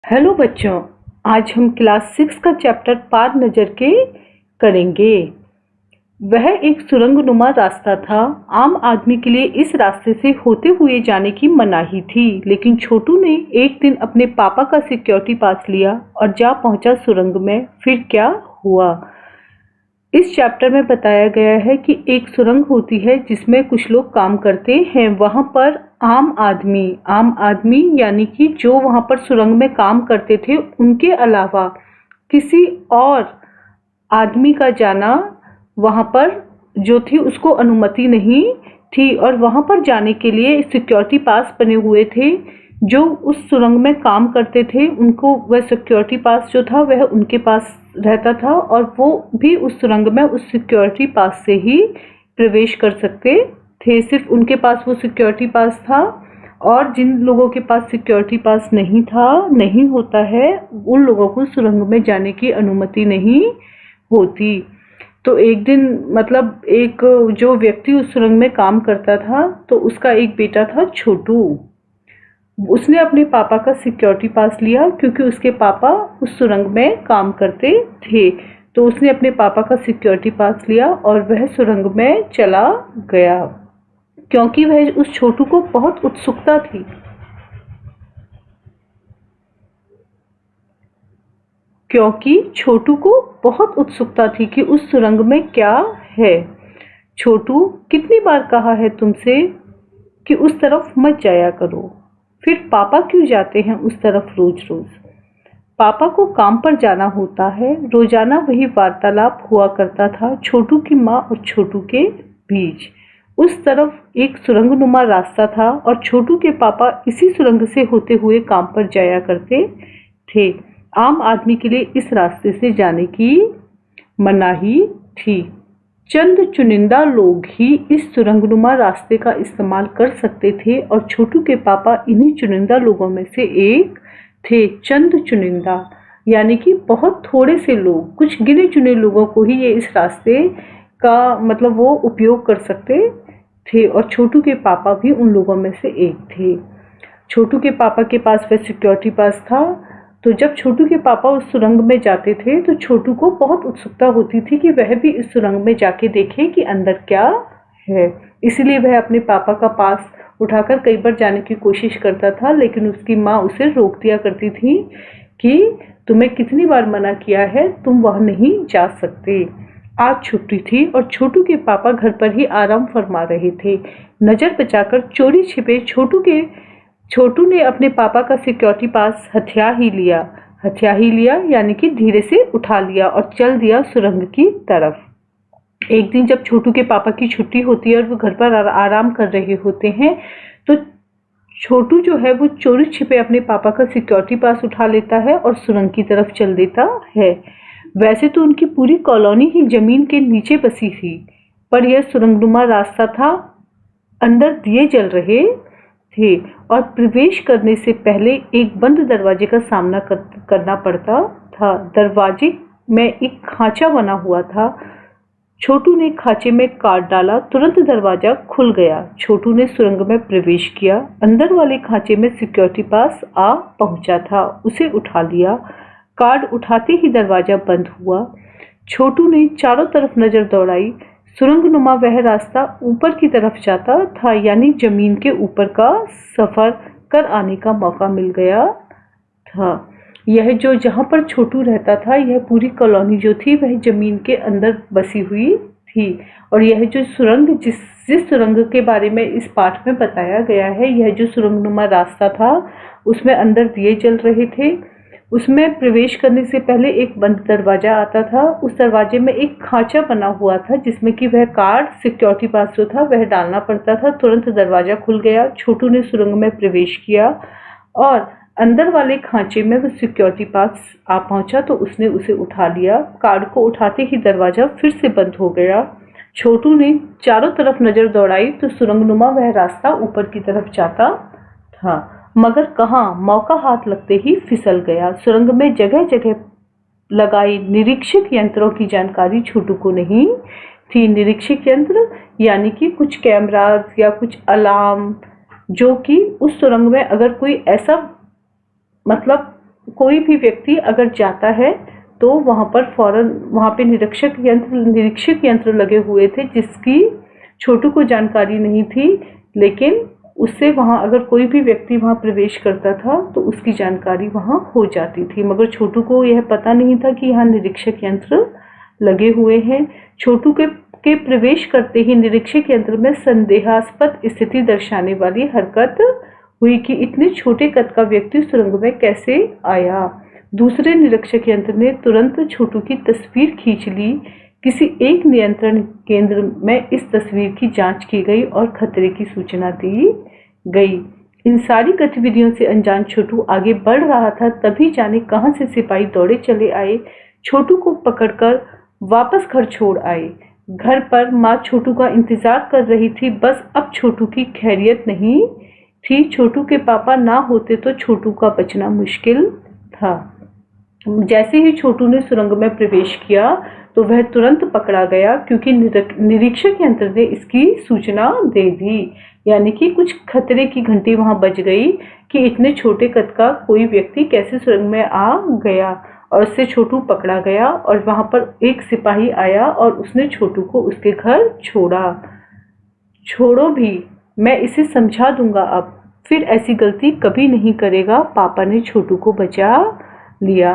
Hello बच्चों, आज हम क्लास 6 का चैप्टर पार नजर के करेंगे। वह एक सुरंगनुमा रास्ता था। आम आदमी के लिए इस रास्ते से होते हुए जाने की मनाही थी, लेकिन छोटू ने एक दिन अपने पापा का सिक्योरिटी पास लिया और जा पहुंचा सुरंग में। फिर क्या हुआ इस चैप्टर में बताया गया है कि एक सुरंग होती है जिसमें कुछ लोग काम करते हैं। वहां पर आम आदमी यानी कि जो वहां पर सुरंग में काम करते थे, उनके अलावा किसी और आदमी का जाना वहां पर जो थी उसको अनुमति नहीं थी। और वहां पर जाने के लिए सिक्योरिटी पास बने हुए थे। जो उस सुरंग में काम करते थे उनको वह सिक्योरिटी पास जो था वह उनके पास रहता था, और वो भी उस सुरंग में उस सिक्योरिटी पास से ही प्रवेश कर सकते थे। सिर्फ उनके पास वो सिक्योरिटी पास था, और जिन लोगों के पास सिक्योरिटी पास नहीं होता है, उन लोगों को सुरंग में जाने की अनुमति नहीं होती। तो एक दिन मतलब एक जो व्यक्ति उस सुरंग में काम करता था, तो उसका एक बेटा था छोटू। उसने अपने पापा का सिक्योरिटी पास लिया क्योंकि उसके पापा उस सुरंग में काम करते थे। तो उसने अपने पापा का सिक्योरिटी पास लिया और वह सुरंग में चला गया, क्योंकि वह उस छोटू को बहुत उत्सुकता थी। कि उस सुरंग में क्या है। छोटू, कितनी बार कहा है तुमसे कि उस तरफ मत जाया करो। फिर पापा क्यों जाते हैं उस तरफ रोज रोज? पापा को काम पर जाना होता है। रोजाना वही वार्तालाप हुआ करता था छोटू की माँ और छोटू के बीच। उस तरफ एक सुरंगनुमा रास्ता था और छोटू के पापा इसी सुरंग से होते हुए काम पर जाया करते थे। आम आदमी के लिए इस रास्ते से जाने की मनाही थी। चंद चुनिंदा लोग ही इस सुरंगनुमा रास्ते का इस्तेमाल कर सकते थे, और छोटू के पापा इन्हीं चुनिंदा लोगों में से एक थे। चंद चुनिंदा यानी कि बहुत थोड़े से लोग, कुछ गिने चुने लोगों को ही ये इस रास्ते का मतलब वो उपयोग कर सकते थे, और छोटू के पापा भी उन लोगों में से एक थे। छोटू के पापा के पास वह सिक्योरिटी पास था। तो जब छोटू के पापा उस सुरंग में जाते थे तो छोटू को बहुत उत्सुकता होती थी कि वह भी इस सुरंग में जाके देखे कि अंदर क्या है। इसलिए वह अपने पापा का पास उठाकर कई बार जाने की कोशिश करता था, लेकिन उसकी माँ उसे रोक दिया करती थी कि तुम्हें कितनी बार मना किया है, तुम वह नहीं जा सकते। आज छुट्टी थी और छोटू के पापा घर पर ही आराम फरमा रहे थे। नजर बचाकर चोरी छिपे छोटू ने अपने पापा का सिक्योरिटी पास हथिया ही लिया यानी कि धीरे से उठा लिया और चल दिया सुरंग की तरफ। एक दिन जब छोटू के पापा की छुट्टी होती है और वो घर पर आराम कर रहे होते हैं, तो छोटू जो है वो चोरी छिपे अपने पापा का सिक्योरिटी पास उठा लेता है और सुरंग की तरफ चल देता है। वैसे तो उनकी पूरी कॉलोनी ही जमीन के नीचे बसी थी, पर यह सुरंगनुमा रास्ता था। अंदर दिए जल रहे थे और प्रवेश करने से पहले एक बंद दरवाजे का सामना करना पड़ता था। दरवाजे में एक खांचा बना हुआ था। छोटू ने खांचे में कार्ड डाला, तुरंत दरवाजा खुल गया। छोटू ने सुरंग में प्रवेश किया। अंदर वाले खांचे में सिक्योरिटी पास आ पहुंचा था, उसे उठा लिया। कार्ड उठाते ही दरवाजा बंद हुआ। छोटू ने चारों तरफ नजर दौड़ाई। सुरंगनुमा वह रास्ता ऊपर की तरफ जाता था, यानी जमीन के ऊपर का सफर कर आने का मौका मिल गया था। यह जो जहां पर छोटू रहता था, यह पूरी कॉलोनी जो थी वह जमीन के अंदर बसी हुई थी। और यह जो सुरंग जिस सुरंग के बारे में इस पाठ में बताया गया है, यह जो सुरंगनुमा रास्ता था उसमें अंदर दिए जल रहे थे। उसमें प्रवेश करने से पहले एक बंद दरवाजा आता था। उस दरवाजे में एक खांचा बना हुआ था जिसमें कि वह कार्ड सिक्योरिटी पास जो था वह डालना पड़ता था। तुरंत दरवाजा खुल गया। छोटू ने सुरंग में प्रवेश किया और अंदर वाले खांचे में वो सिक्योरिटी पास आ पहुंचा, तो उसने उसे उठा लिया। कार्ड को उठाते ही दरवाजा फिर से बंद हो गया। छोटू ने चारों तरफ नजर दौड़ाई तो सुरंगनुमा वह रास्ता ऊपर की तरफ जाता था, मगर कहाँ, मौका हाथ लगते ही फिसल गया। सुरंग में जगह जगह लगाई निरीक्षक यंत्रों की जानकारी छोटू को नहीं थी। निरीक्षक यंत्र यानी कि कुछ कैमरास या कुछ अलार्म, जो कि उस सुरंग में अगर कोई ऐसा मतलब कोई भी व्यक्ति अगर जाता है तो वहां पर फौरन वहां पे निरीक्षक यंत्र लगे हुए थे, जिसकी छोटू को जानकारी नहीं थी, लेकिन उससे वहां अगर कोई भी व्यक्ति वहां प्रवेश करता था तो उसकी जानकारी वहां हो जाती थी। मगर छोटू को यह पता नहीं था कि यहाँ निरीक्षक यंत्र लगे हुए हैं। छोटू के प्रवेश करते ही निरीक्षक यंत्र में संदेहास्पद स्थिति दर्शाने वाली हरकत हुई कि इतने छोटे कद का व्यक्ति सुरंग में कैसे आया। दूसरे निरीक्षक यंत्र ने तुरंत छोटू की तस्वीर खींच ली। किसी एक नियंत्रण केंद्र में इस तस्वीर की जांच की गई और खतरे की सूचना दी गई। इन सारी गतिविधियों से अनजान छोटू आगे बढ़ रहा था, तभी जाने कहां से सिपाही दौड़े चले आए, छोटू को पकड़कर वापस घर छोड़ आए। घर पर माँ छोटू का इंतजार कर रही थी, बस अब छोटू की खैरियत नहीं थी। छोटू के पापा ना होते तो छोटू का बचना मुश्किल था। जैसे ही छोटू ने सुरंग में प्रवेश किया तो वह तुरंत पकड़ा गया, क्योंकि निरीक्षक यंत्र ने इसकी सूचना दे दी। यानी कि कुछ खतरे की घंटी वहां बज गई कि इतने छोटे कद का कोई व्यक्ति कैसे सुरंग में आ गया, और उससे छोटू पकड़ा गया। और वहां पर एक सिपाही आया और उसने छोटू को उसके घर छोड़ा। छोड़ो भी, मैं इसे समझा दूंगा, अब फिर ऐसी गलती कभी नहीं करेगा। पापा ने छोटू को बचा लिया।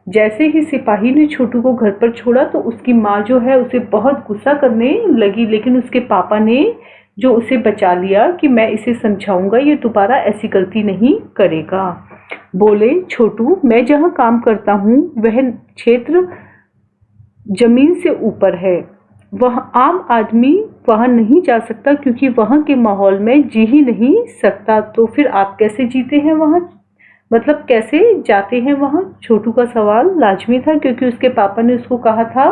जैसे ही सिपाही ने छोटू को घर पर छोड़ा तो उसकी माँ जो है उसे बहुत गुस्सा करने लगी, लेकिन उसके पापा ने जो उसे बचा लिया कि मैं इसे समझाऊंगा, ये दोबारा ऐसी गलती नहीं करेगा। बोले, छोटू, मैं जहाँ काम करता हूँ वह क्षेत्र जमीन से ऊपर है, वह आम आदमी वहां नहीं जा सकता, क्योंकि वहां के माहौल में जी ही नहीं सकता। तो फिर आप कैसे जीते हैं वहां, मतलब कैसे जाते हैं वहां? छोटू का सवाल लाजमी था, क्योंकि उसके पापा ने उसको कहा था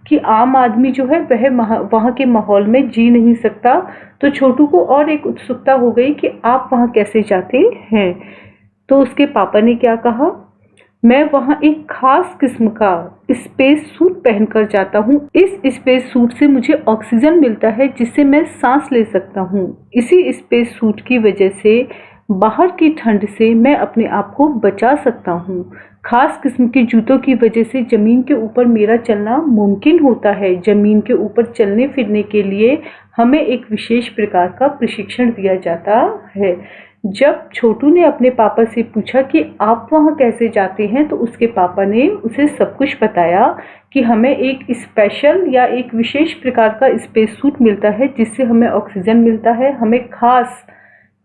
कि आम आदमी जो है वह वहां के माहौल में जी नहीं सकता। तो छोटू को और एक उत्सुकता हो गई कि आप वहां कैसे जाते हैं। तो उसके पापा ने क्या कहा, मैं वहां एक खास किस्म का स्पेस सूट पहनकर जाता हूँ। इस स्पेस सूट से मुझे ऑक्सीजन मिलता है, जिससे मैं सांस ले सकता हूँ। इसी स्पेस सूट की वजह से बाहर की ठंड से मैं अपने आप को बचा सकता हूँ। खास किस्म के जूतों की वजह से जमीन के ऊपर मेरा चलना मुमकिन होता है। जमीन के ऊपर चलने फिरने के लिए हमें एक विशेष प्रकार का प्रशिक्षण दिया जाता है। जब छोटू ने अपने पापा से पूछा कि आप वहां कैसे जाते हैं, तो उसके पापा ने उसे सब कुछ बताया कि हमें एक स्पेशल या एक विशेष प्रकार का स्पेस सूट मिलता है, जिससे हमें ऑक्सीजन मिलता है। हमें खास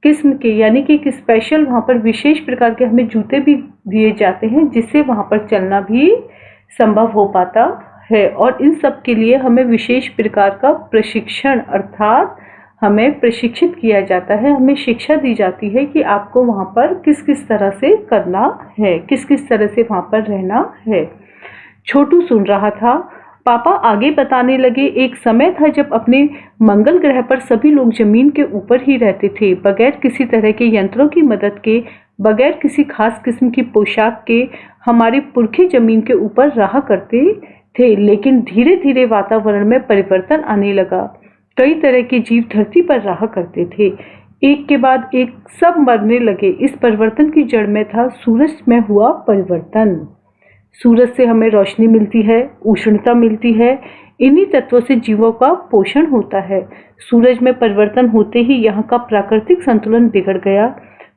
किस्म के यानी कि एक स्पेशल वहां पर विशेष प्रकार के हमें जूते भी दिए जाते हैं, जिससे वहां पर चलना भी संभव हो पाता है। और इन सब के लिए हमें विशेष प्रकार का प्रशिक्षण अर्थात हमें प्रशिक्षित किया जाता है, हमें शिक्षा दी जाती है कि आपको वहां पर किस किस तरह से करना है, किस किस तरह से वहां पर रहना है। छोटू सुन रहा था। पापा आगे बताने लगे, एक समय था जब अपने मंगल ग्रह पर सभी लोग जमीन के ऊपर ही रहते थे, बगैर किसी तरह के यंत्रों की मदद के, बगैर किसी खास किस्म की पोशाक के। हमारे पुरखे जमीन के ऊपर रहा करते थे, लेकिन धीरे धीरे वातावरण में परिवर्तन आने लगा। कई तरह के जीव धरती पर रहा करते थे, एक के बाद एक सब मरने लगे। इस परिवर्तन की जड़ में था सूरज में हुआ परिवर्तन। सूरज से हमें रोशनी मिलती है, उष्णता मिलती है, इन्हीं तत्वों से जीवों का पोषण होता है। सूरज में परिवर्तन होते ही यहाँ का प्राकृतिक संतुलन बिगड़ गया।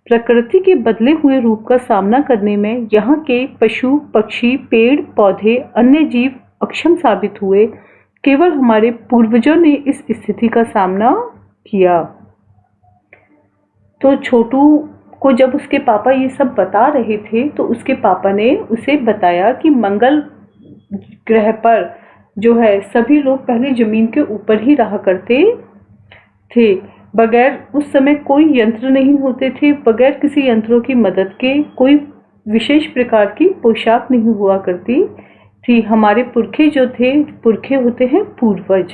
प्रकृति के बदले हुए रूप का सामना करने में यहाँ के पशु पक्षी, पेड़ पौधे, अन्य जीव अक्षम साबित हुए। केवल हमारे पूर्वजों ने इस स्थिति का सामना किया। तो छोटू को जब उसके पापा ये सब बता रहे थे, तो उसके पापा ने उसे बताया कि मंगल ग्रह पर जो है सभी लोग पहले जमीन के ऊपर ही रहा करते थे, बगैर उस समय कोई यंत्र नहीं होते थे, बगैर किसी यंत्रों की मदद के कोई विशेष प्रकार की पोशाक नहीं हुआ करती थी। हमारे पुरखे जो थे, पुरखे होते हैं पूर्वज,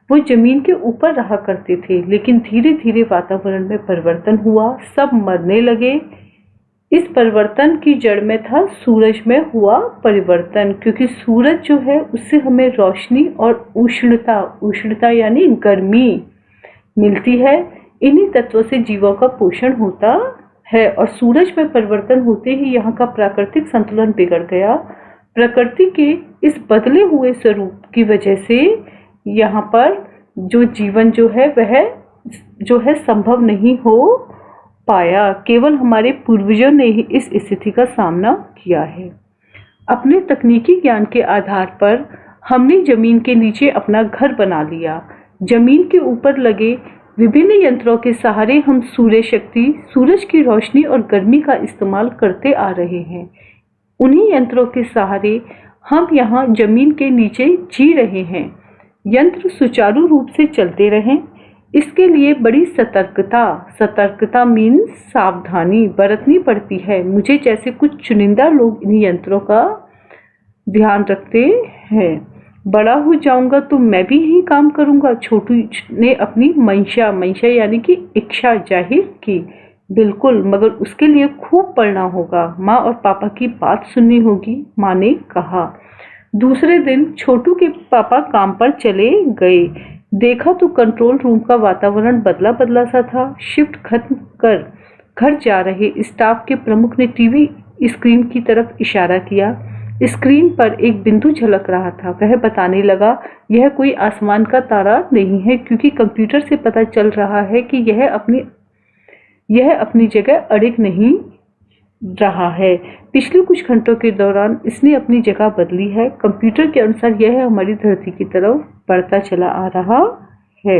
वो जमीन के ऊपर रहा करते थे, लेकिन धीरे धीरे वातावरण में परिवर्तन हुआ, सब मरने लगे। इस परिवर्तन की जड़ में था सूरज में हुआ परिवर्तन, क्योंकि सूरज जो है उससे हमें रोशनी और उष्णता यानी गर्मी मिलती है। इन्हीं तत्वों से जीवों का पोषण होता है और सूरज में परिवर्तन होते ही यहाँ का प्राकृतिक संतुलन बिगड़ गया। प्रकृति के इस बदले हुए स्वरूप की वजह से यहाँ पर जो जीवन जो है वह संभव नहीं हो पाया। केवल हमारे पूर्वजों ने ही इस स्थिति का सामना किया है। अपने तकनीकी ज्ञान के आधार पर हमने जमीन के नीचे अपना घर बना लिया। जमीन के ऊपर लगे विभिन्न यंत्रों के सहारे हम सूर्य शक्ति, सूरज की रोशनी और गर्मी का इस्तेमाल करते आ रहे हैं। उन्हीं यंत्रों के सहारे हम यहाँ जमीन के नीचे जी रहे हैं। यंत्र सुचारू रूप से चलते रहें, इसके लिए बड़ी सतर्कता मीन्स सावधानी बरतनी पड़ती है। मुझे जैसे कुछ चुनिंदा लोग इन यंत्रों का ध्यान रखते हैं। बड़ा हो जाऊंगा तो मैं भी यही काम करूंगा। छोटू ने अपनी मंशा यानी कि इच्छा जाहिर की। बिल्कुल, मगर उसके लिए खूब पढ़ना होगा। माँ और पापा की बात सुननी होगी, माँ ने कहा। दूसरे दिन छोटू के पापा काम पर चले गए। देखा तो कंट्रोल रूम का वातावरण बदला सा था। शिफ्ट खत्म कर घर जा रहे स्टाफ के प्रमुख ने टीवी स्क्रीन की तरफ इशारा किया। स्क्रीन पर एक बिंदु झलक रहा था। वह बताने लगा, यह कोई आसमान का तारा नहीं है, क्योंकि कंप्यूटर से पता चल रहा है कि यह अपनी जगह अड़िग नहीं रहा है। पिछले कुछ घंटों के दौरान इसने अपनी जगह बदली है। कंप्यूटर के अनुसार यह हमारी धरती की तरफ बढ़ता चला आ रहा है।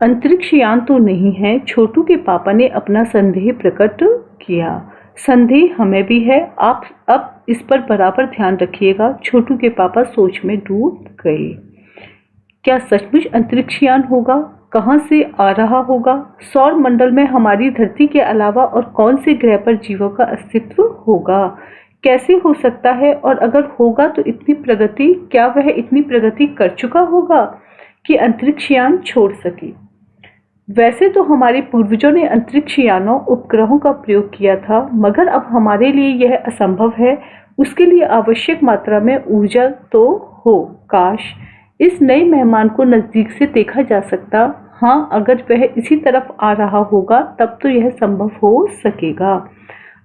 अंतरिक्ष यान तो नहीं है, छोटू के पापा ने अपना संदेह प्रकट किया। संदेह हमें भी है, आप अब इस पर बराबर ध्यान रखिएगा। छोटू के पापा सोच में डूब गए। क्या सचमुच अंतरिक्ष यान होगा? कहाँ से आ रहा होगा? सौर मंडल में हमारी धरती के अलावा और कौन से ग्रह पर जीवों का अस्तित्व होगा? कैसे हो सकता है? और अगर होगा तो क्या वह इतनी प्रगति कर चुका होगा कि अंतरिक्ष यान छोड़ सके? वैसे तो हमारे पूर्वजों ने अंतरिक्ष यानों उपग्रहों का प्रयोग किया था, मगर अब हमारे लिए यह असंभव है। उसके लिए आवश्यक मात्रा में ऊर्जा तो हो। काश इस नए मेहमान को नजदीक से देखा जा सकता। हाँ, अगर वह इसी तरफ आ रहा होगा तब तो यह संभव हो सकेगा।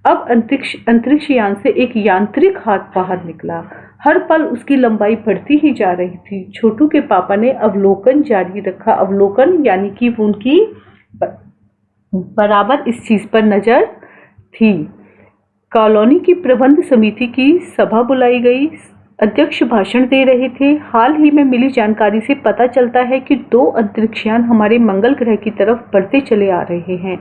अब अंतरिक्ष यान से एक यांत्रिक हाथ बाहर निकला। हर पल उसकी लंबाई बढ़ती ही जा रही थी। छोटू के पापा ने अवलोकन जारी रखा। अवलोकन यानी कि उनकी बराबर इस चीज पर नजर थी। कॉलोनी की प्रबंध समिति की सभा बुलाई गई। अध्यक्ष भाषण दे रहे थे। हाल ही में मिली जानकारी से पता चलता है कि 2 अंतरिक्षयान हमारे मंगल ग्रह की तरफ बढ़ते चले आ रहे हैं।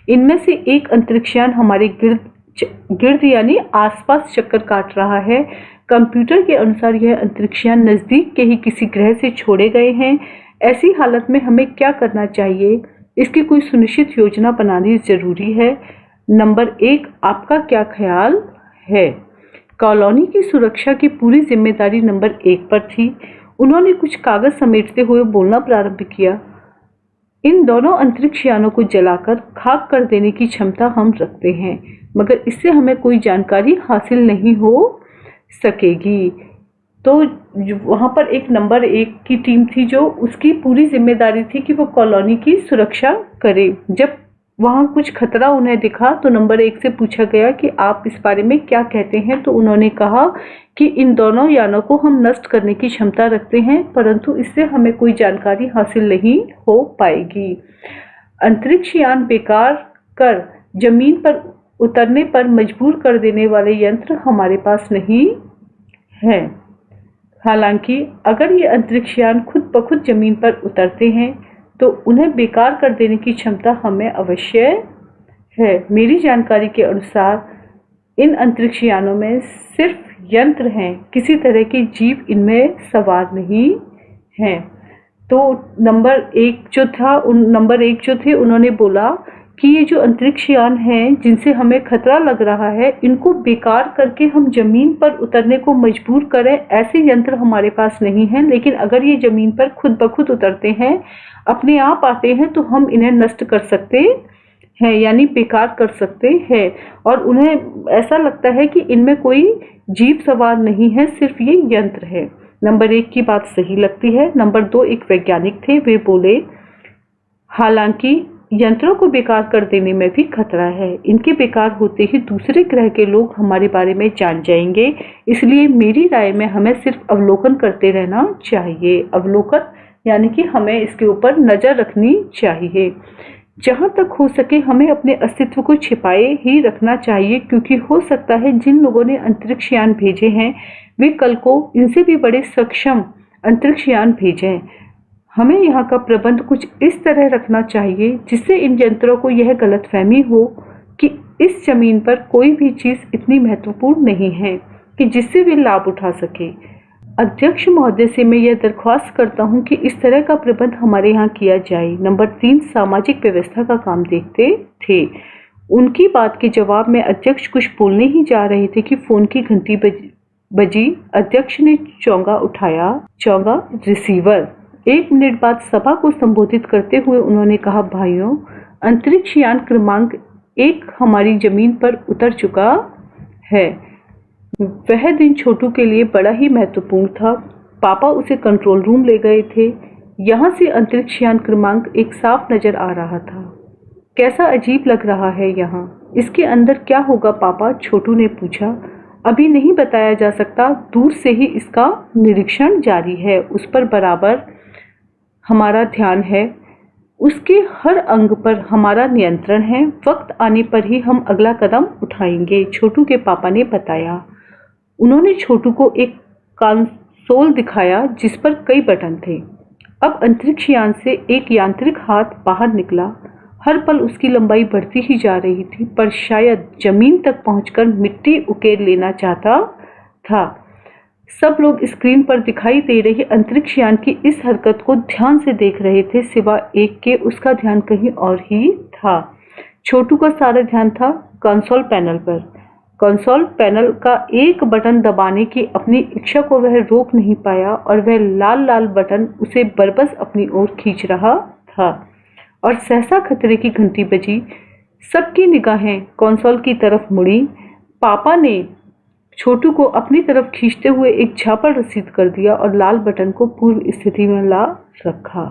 इनमें से एक अंतरिक्षयान हमारे गिर्द यानी आसपास चक्कर काट रहा है। कंप्यूटर के अनुसार यह अंतरिक्षयान नजदीक के ही किसी ग्रह से छोड़े गए हैं। ऐसी हालत में हमें क्या करना चाहिए? इसकी कोई सुनिश्चित योजना बनानी जरूरी है। नंबर 1, आपका क्या ख्याल है? कॉलोनी की सुरक्षा की पूरी जिम्मेदारी नंबर 1 पर थी। उन्होंने कुछ कागज समेटते हुए बोलना प्रारंभ किया। इन दोनों अंतरिक्ष यानों को जलाकर खाक कर देने की क्षमता हम रखते हैं, मगर इससे हमें कोई जानकारी हासिल नहीं हो सकेगी। तो वहाँ पर एक नंबर 1 की टीम थी जो उसकी पूरी जिम्मेदारी थी कि वो कॉलोनी की सुरक्षा करे। जब वहाँ कुछ खतरा उन्हें दिखा तो नंबर 1 से पूछा गया कि आप इस बारे में क्या कहते हैं। तो उन्होंने कहा कि इन दोनों यानों को हम नष्ट करने की क्षमता रखते हैं, परंतु इससे हमें कोई जानकारी हासिल नहीं हो पाएगी। अंतरिक्ष यान बेकार कर जमीन पर उतरने पर मजबूर कर देने वाले यंत्र हमारे पास नहीं है। हालांकि अगर ये अंतरिक्ष यान खुद ब खुद जमीन पर उतरते हैं तो उन्हें बेकार कर देने की क्षमता हमें अवश्य है। मेरी जानकारी के अनुसार इन अंतरिक्ष यानों में सिर्फ यंत्र हैं, किसी तरह के जीव इनमें सवार नहीं हैं। तो नंबर 1 जो थे उन्होंने बोला कि ये जो अंतरिक्ष यान हैं जिनसे हमें खतरा लग रहा है, इनको बेकार करके हम जमीन पर उतरने को मजबूर करें, ऐसे यंत्र हमारे पास नहीं हैं। लेकिन अगर ये जमीन पर खुद ब खुद उतरते हैं, अपने आप आते हैं, तो हम इन्हें नष्ट कर सकते हैं, यानी बेकार कर सकते हैं। और उन्हें ऐसा लगता है कि इनमें कोई जीव सवार नहीं है, सिर्फ ये यंत्र है। नंबर 1 की बात सही लगती है। नंबर 2 एक वैज्ञानिक थे, वे बोले, हालांकि यंत्रों को बेकार कर देने में भी खतरा है। इनके बेकार होते ही दूसरे ग्रह के लोग हमारे बारे में जान जाएंगे। इसलिए मेरी राय में हमें सिर्फ अवलोकन करते रहना चाहिए। अवलोकन यानी कि हमें इसके ऊपर नजर रखनी चाहिए। जहां तक हो सके हमें अपने अस्तित्व को छिपाए ही रखना चाहिए, क्योंकि हो सकता है जिन लोगों ने अंतरिक्ष यान भेजे हैं वे कल को इनसे भी बड़े सक्षम अंतरिक्ष यान भेजें। हमें यहाँ का प्रबंध कुछ इस तरह रखना चाहिए जिससे इन यंत्रों को यह गलतफहमी हो कि इस जमीन पर कोई भी चीज इतनी महत्वपूर्ण नहीं है कि जिससे वे लाभ उठा सके। अध्यक्ष महोदय से मैं यह दरख्वास्त करता हूँ कि इस तरह का प्रबंध हमारे यहाँ किया जाए। नंबर 3 सामाजिक व्यवस्था का काम देखते थे। उनकी बात के जवाब में अध्यक्ष कुछ बोलने ही जा रहे थे कि फोन की घंटी बजी। अध्यक्ष ने चौंगा उठाया। चौंगा रिसीवर। 1 मिनट बाद सभा को संबोधित करते हुए उन्होंने कहा, भाइयों, अंतरिक्ष यान क्रमांक 1 हमारी जमीन पर उतर चुका है। वह दिन छोटू के लिए बड़ा ही महत्वपूर्ण था। पापा उसे कंट्रोल रूम ले गए थे। यहाँ से अंतरिक्ष यान क्रमांक 1 साफ नजर आ रहा था। कैसा अजीब लग रहा है यहाँ। इसके अंदर क्या होगा पापा? छोटू ने पूछा। अभी नहीं बताया जा सकता, दूर से ही इसका निरीक्षण जारी है। उस पर बराबर हमारा ध्यान है, उसके हर अंग पर हमारा नियंत्रण है। वक्त आने पर ही हम अगला कदम उठाएंगे, छोटू के पापा ने बताया। उन्होंने छोटू को एक कंसोल दिखाया जिस पर कई बटन थे। अब अंतरिक्ष यान से एक यांत्रिक हाथ बाहर निकला। हर पल उसकी लंबाई बढ़ती ही जा रही थी, पर शायद जमीन तक पहुंचकर मिट्टी उकेर लेना चाहता था। सब लोग स्क्रीन पर दिखाई दे रही अंतरिक्ष यान की इस हरकत को ध्यान से देख रहे थे। सिवा एक के उसका ध्यान कहीं और ही था। छोटू का सारा ध्यान था कंसोल पैनल पर। कंसोल पैनल का एक बटन दबाने की अपनी इच्छा को वह रोक नहीं पाया और वह लाल लाल बटन उसे बरबस अपनी ओर खींच रहा था। और सहसा खतरे की घंटी बजी। सबकी निगाहें कंसोल की तरफ मुड़ी। पापा ने छोटू को अपनी तरफ खींचते हुए एक झापड़ रसीद कर दिया और लाल बटन को पूर्व स्थिति में ला रखा।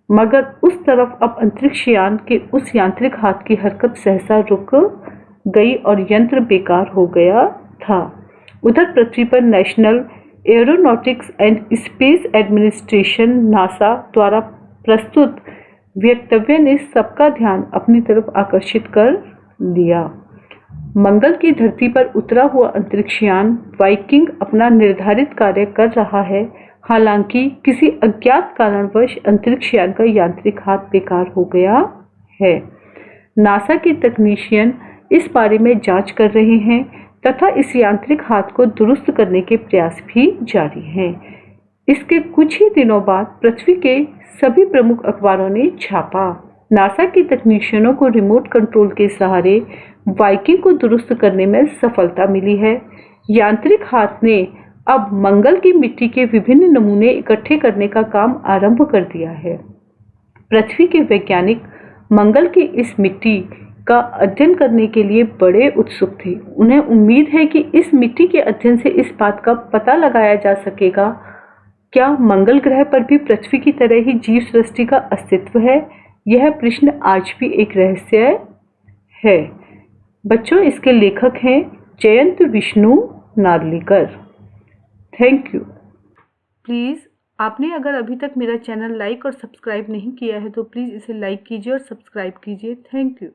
मगर उस तरफ अब अंतरिक्ष यान के उस यांत्रिक हाथ की हरकत सहसा रुक गई और यंत्र बेकार हो गया था। उधर पृथ्वी पर national aeronautics and space administration NASA द्वारा प्रस्तुत वक्तव्य ने सबका ध्यान अपनी तरफ आकर्षित कर लिया। मंगल की धरती पर उतरा हुआ अंतरिक्ष यान वाइकिंग अपना निर्धारित कार्य कर रहा है। हालांकि किसी अज्ञात कारणवश अंतरिक्ष यान का यांत्रिक हाथ बेकार हो गया है। नासा के तकनीशियन इस बारे में जांच कर रहे हैं तथा इस यांत्रिक हाथ को दुरुस्त करने के प्रयास भी जारी हैं। इसके कुछ ही दिनों बाद पृथ्वी के सभी प्रमुख अखबारों ने छापा। नासा के तकनीशियनों को रिमोट कंट्रोल के सहारे वाइकिंग को दुरुस्त करने में सफलता मिली है। यांत्रिक हाथ ने अब मंगल की मिट्टी के विभिन्न नमूने इकट्ठे करने का काम आरंभ कर दिया है। पृथ्वी के वैज्ञानिक मंगल की इस मिट्टी का अध्ययन करने के लिए बड़े उत्सुक थे। उन्हें उम्मीद है कि इस मिट्टी के अध्ययन से इस बात का पता लगाया जा सकेगा, क्या मंगल ग्रह पर भी पृथ्वी की तरह ही जीव सृष्टि का अस्तित्व है। यह प्रश्न आज भी एक रहस्य है। बच्चों, इसके लेखक हैं Jayant Vishnu Narlikar. Thank you. Please, आपने अगर अभी तक मेरा चैनल लाइक और सब्सक्राइब नहीं किया है तो प्लीज़ इसे लाइक कीजिए और सब्सक्राइब कीजिए। Thank you.